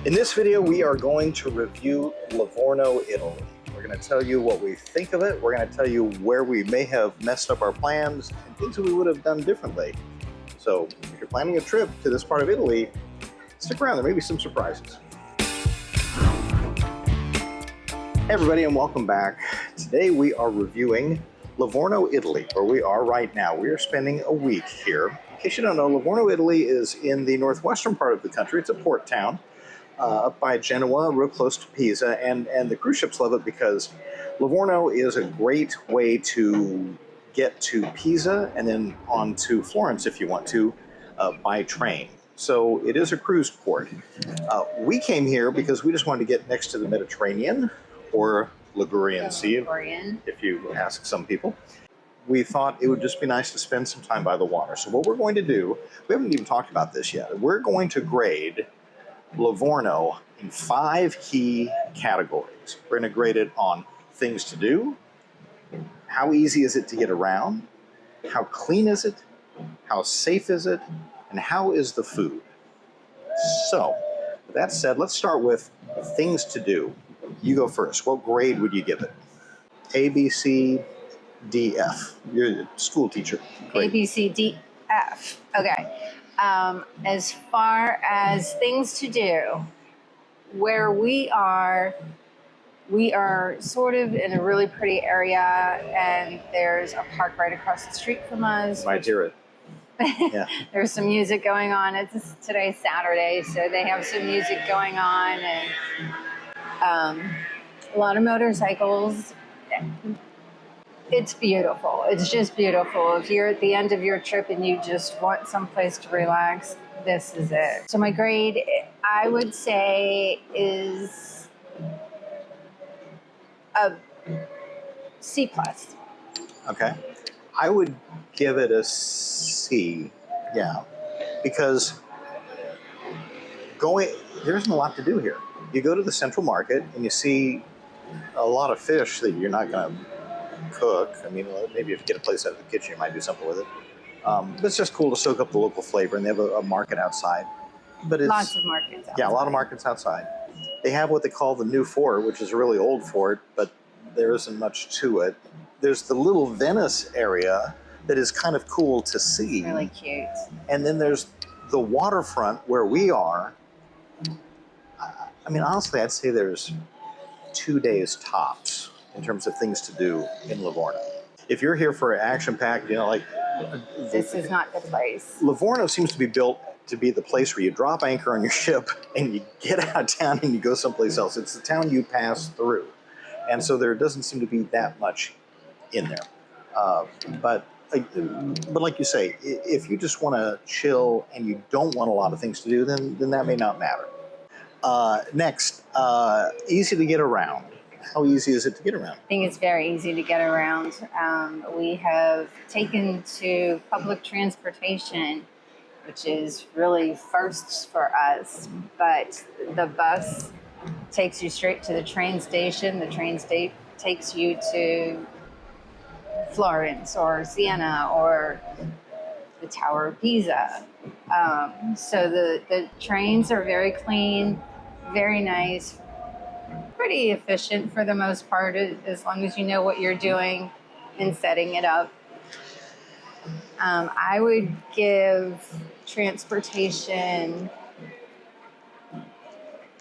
In this video, we are going to review Livorno, Italy. We're going to tell you what we think of it. We're going to tell you where we may have messed up our plans and things that we would have done differently. So if you're planning a trip to this part of Italy, stick around, there may be some surprises. Hey everybody, and welcome back. Today we are reviewing Livorno, Italy, where we are right now. We are spending a week here. In case you don't know, Livorno, Italy is in the northwestern part of the country. It's a port town. Up by Genoa, real close to Pisa, and the cruise ships love it because Livorno is a great way to get to Pisa and then on to Florence if you want to by train. So it is a cruise port. We came here because we just wanted to get next to the Mediterranean, or Ligurian Sea, if you ask some people. We thought it would just be nice to spend some time by the water. So what we're going to do, we haven't even talked about this yet, we're going to grade Livorno in 5 key categories. We're going to grade it on things to do, how easy is it to get around, how clean is it, how safe is it, and how is the food. So, with that said, let's start with things to do. You go first. What grade would you give it? A, B, C, D, F. You're a school teacher. Great. A, B, C, D, F. Okay. As far as things to do, where we are sort of in a really pretty area, and there's a park right across the street from us. Might hear it. Yeah. There's some music going on. Today's Saturday, so they have some music going on, and a lot of motorcycles. It's beautiful. It's just beautiful. If you're at the end of your trip and you just want someplace to relax, this is it. So my grade, I would say, is a C+. Okay. I would give it a C, yeah, because there isn't a lot to do here. You go to the central market and you see a lot of fish that you're not going to cook. I mean, maybe if you get a place out of the kitchen, you might do something with it. But it's just cool to soak up the local flavor, and they have a market outside. But it's, lots of markets outside. Yeah, a lot of markets outside. They have what they call the new fort, which is a really old fort, but there isn't much to it. There's the little Venice area that is kind of cool to see. Really cute. And then there's the waterfront where we are. I mean, honestly, I'd say there's 2 days tops in terms of things to do in Livorno. If you're here for action-packed, this is not the place. Livorno seems to be built to be the place where you drop anchor on your ship and you get out of town and you go someplace else. It's the town you pass through. And so there doesn't seem to be that much in there. But like you say, if you just want to chill and you don't want a lot of things to do, then that may not matter. Next, easy to get around. How easy is it to get around? I think it's very easy to get around. We have taken to public transportation, which is really firsts for us. But the bus takes you straight to the train station. The train takes you to Florence or Siena or the Tower of Pisa. So the trains are very clean, very nice, pretty efficient for the most part, as long as you know what you're doing in setting it up. I would give transportation,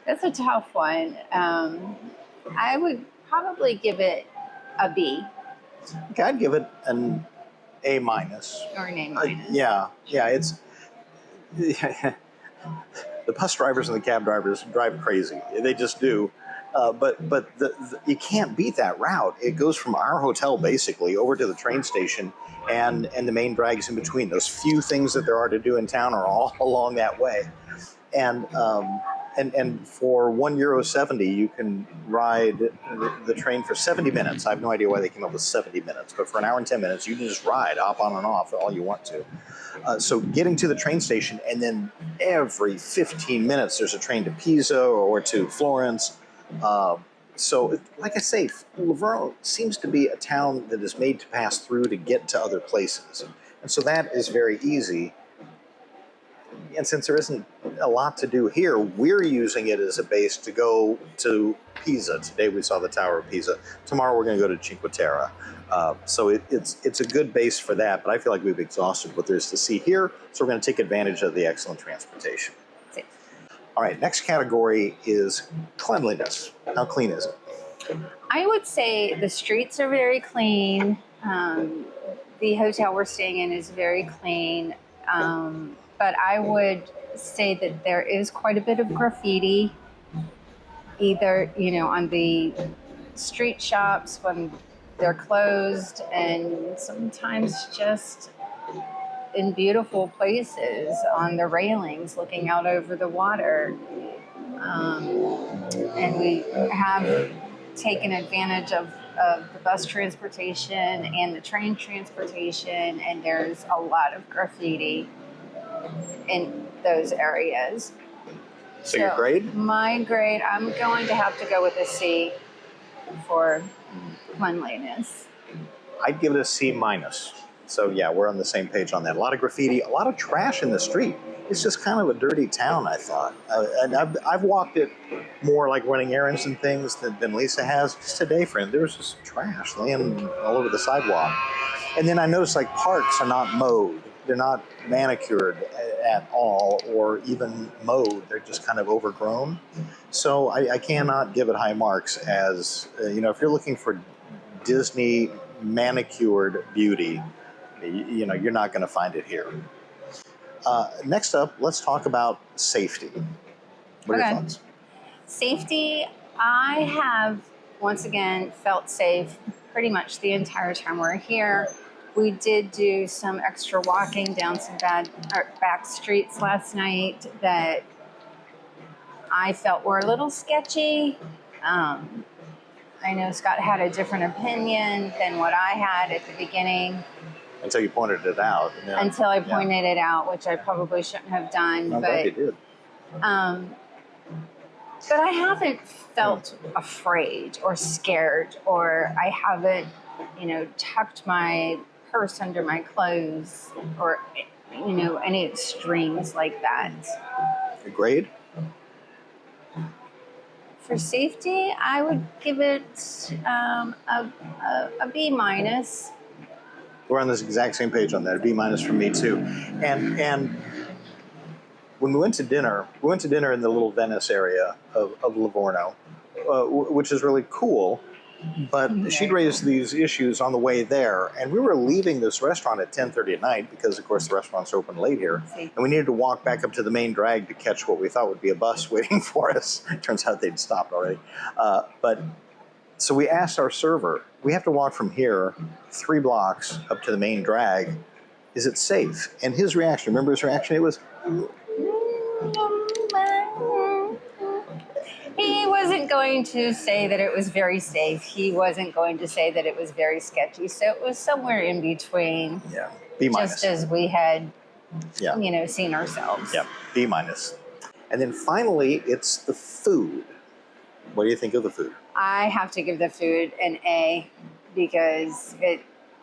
that's a tough one. I would probably give it a B. Okay, I'd give it an A-. Or an A-. Yeah, it's... The bus drivers and the cab drivers drive crazy. They just do. But you can't beat that route. It goes from our hotel basically over to the train station, and the main drags in between. Those few things that there are to do in town are all along that way. And for €1.70, you can ride the train for 70 minutes. I have no idea why they came up with 70 minutes, but for an hour and 10 minutes, you can just ride, hop on and off all you want to. So getting to the train station, and then every 15 minutes, there's a train to Pisa or to Florence. So, like I say, Livorno seems to be a town that is made to pass through to get to other places. And so that is very easy. And since there isn't a lot to do here, we're using it as a base to go to Pisa. Today we saw the Tower of Pisa. Tomorrow we're going to go to Cinque Terre. So it's a good base for that, but I feel like we've exhausted what there's to see here, so we're going to take advantage of the excellent transportation. All right, next category is cleanliness. How clean is it? I would say the streets are very clean. The hotel we're staying in is very clean. But I would say that there is quite a bit of graffiti, either, on the street shops when they're closed, and sometimes just in beautiful places on the railings looking out over the water. And we have taken advantage of the bus transportation and the train transportation, and there's a lot of graffiti in those areas. So your grade? My grade, I'm going to have to go with a C for cleanliness. I'd give it a C minus. So yeah, we're on the same page on that. A lot of graffiti, a lot of trash in the street. It's just kind of a dirty town, I thought. And I've walked it more like running errands and things than Lisa has. Just today, friend, there was just trash laying all over the sidewalk. And then I noticed like parks are not mowed. They're not manicured at all or even mowed. They're just kind of overgrown. So I cannot give it high marks as, if you're looking for Disney manicured beauty, you're not going to find it here. Next up, let's talk about safety. What are your thoughts? Safety, I have once again felt safe pretty much the entire time we're here. We did do some extra walking down some back streets last night that I felt were a little sketchy. I know Scott had a different opinion than what I had at the beginning. Until you pointed it out. Until I pointed it out, which I probably shouldn't have done. I'm glad you did. But I haven't felt afraid or scared, or I haven't, tucked my purse under my clothes, or, any extremes like that. Your grade? For safety, I would give it a B minus. We're on this exact same page on that. A B minus from me too. And when we went to dinner in the little Venice area of Livorno, which is really cool. But she'd raised these issues on the way there, and we were leaving this restaurant at 10:30 at night because, of course, the restaurant's open late here, and we needed to walk back up to the main drag to catch what we thought would be a bus waiting for us. Turns out they'd stopped already. So we asked our server, we have to walk from here 3 blocks up to the main drag. Is it safe? And his reaction, remember his reaction? It was... He wasn't going to say that it was very safe. He wasn't going to say that it was very sketchy. So it was somewhere in between. Yeah, B minus. Just as we had, seen ourselves. Yeah, B minus. And then finally, it's the food. What do you think of the food? I have to give the food an A because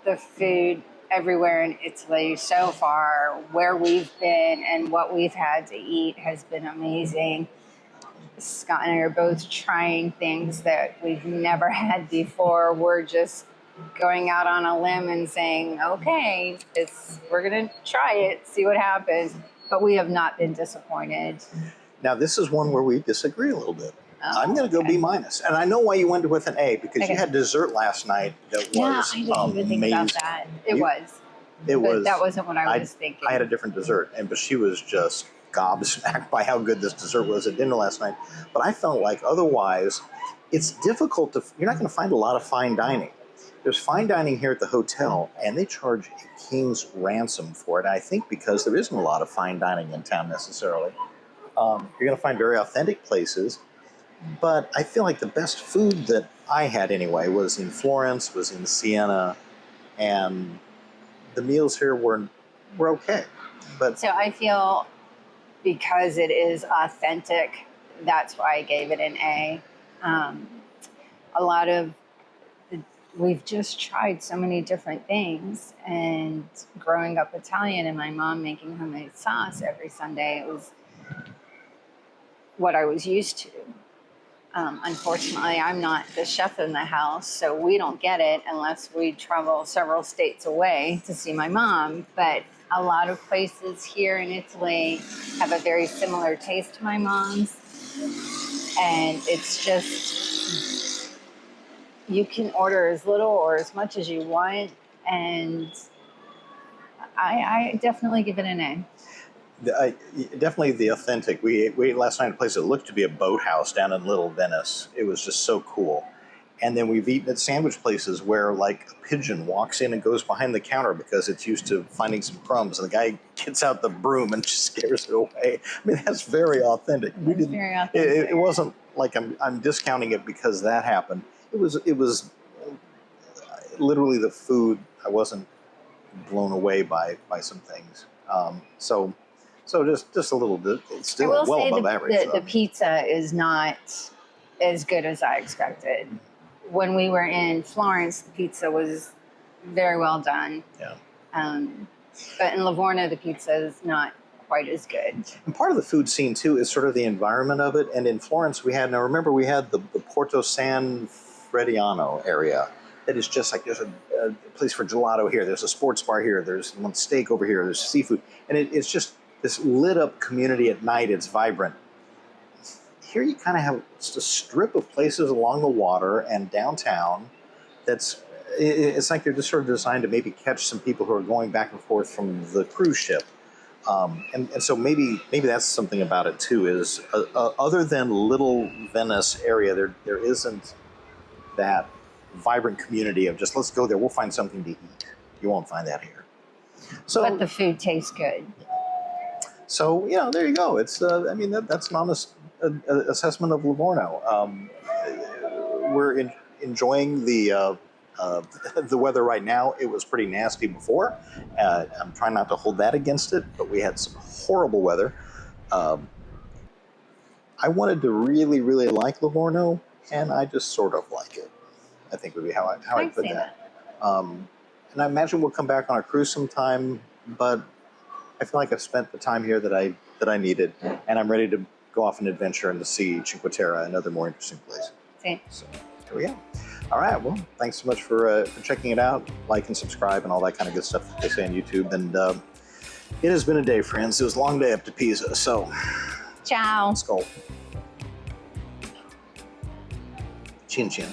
the food everywhere in Italy so far, where we've been and what we've had to eat, has been amazing. Scott and I are both trying things that we've never had before. We're just going out on a limb and saying, okay, we're going to try it, see what happens. But we have not been disappointed. Now, this is one where we disagree a little bit. Oh, I'm going to go B minus. And I know why you went with an A, because you had dessert last night that was I didn't even think about that. It was. That wasn't what I was thinking. I had a different dessert, but she was just gobsmacked by how good this dessert was at dinner last night. But I felt like otherwise, it's difficult you're not going to find a lot of fine dining. There's fine dining here at the hotel, and they charge a king's ransom for it. I think because there isn't a lot of fine dining in town necessarily. You're going to find very authentic places, but I feel like the best food that I had anyway was in Florence, was in Siena, and the meals here were okay. But so I feel because it is authentic, that's why I gave it an A. A lot of we've just tried so many different things. And growing up Italian and my mom making homemade sauce every Sunday, it was what I was used to. Unfortunately, I'm not the chef in the house, so we don't get it unless we travel several states away to see my mom. But a lot of places here in Italy have a very similar taste to my mom's. And it's just, you can order as little or as much as you want. And I definitely give it an A. Definitely the authentic. We ate last night at a place that looked to be a boathouse down in Little Venice. It was just so cool. And then we've eaten at sandwich places where like a pigeon walks in and goes behind the counter because it's used to finding some crumbs, and the guy gets out the broom and just scares it away. I mean, that's very authentic. Very authentic. It wasn't like I'm discounting it because that happened. It was literally the food. I wasn't blown away by some things. So just a little bit. It's still I will well say above average. the pizza is not as good as I expected. When we were in Florence, the pizza was very well done. Yeah. But in Livorno, the pizza is not quite as good. And part of the food scene too is sort of the environment of it. And in Florence, we had the Porto San Frediano area. That is just like there's a place for gelato here. There's a sports bar here. There's one steak over here. There's seafood, and it's just this lit up community at night. It's vibrant. Here you kind of have just a strip of places along the water and downtown. It's like they're just sort of designed to maybe catch some people who are going back and forth from the cruise ship. And so maybe that's something about it too. Is other than Little Venice area, there isn't that vibrant community of just let's go there. We'll find something to eat. You won't find that here. So, but the food tastes good. So there you go. It's that's an honest assessment of Livorno. We're enjoying the weather right now. It was pretty nasty before. I'm trying not to hold that against it, but we had some horrible weather. I wanted to really, really like Livorno, and I just sort of like it. I think would be how I put that. And I imagine we'll come back on a cruise sometime, but I feel like I've spent the time here that I needed, and I'm ready to go off an adventure and to see Cinque Terre and other more interesting places. Same. So here we go. All right. Well, thanks so much for checking it out. Like and subscribe and all that kind of good stuff that they say on YouTube. And it has been a day, friends. It was a long day up to Pisa. So, Ciao. let's go. Chin chin.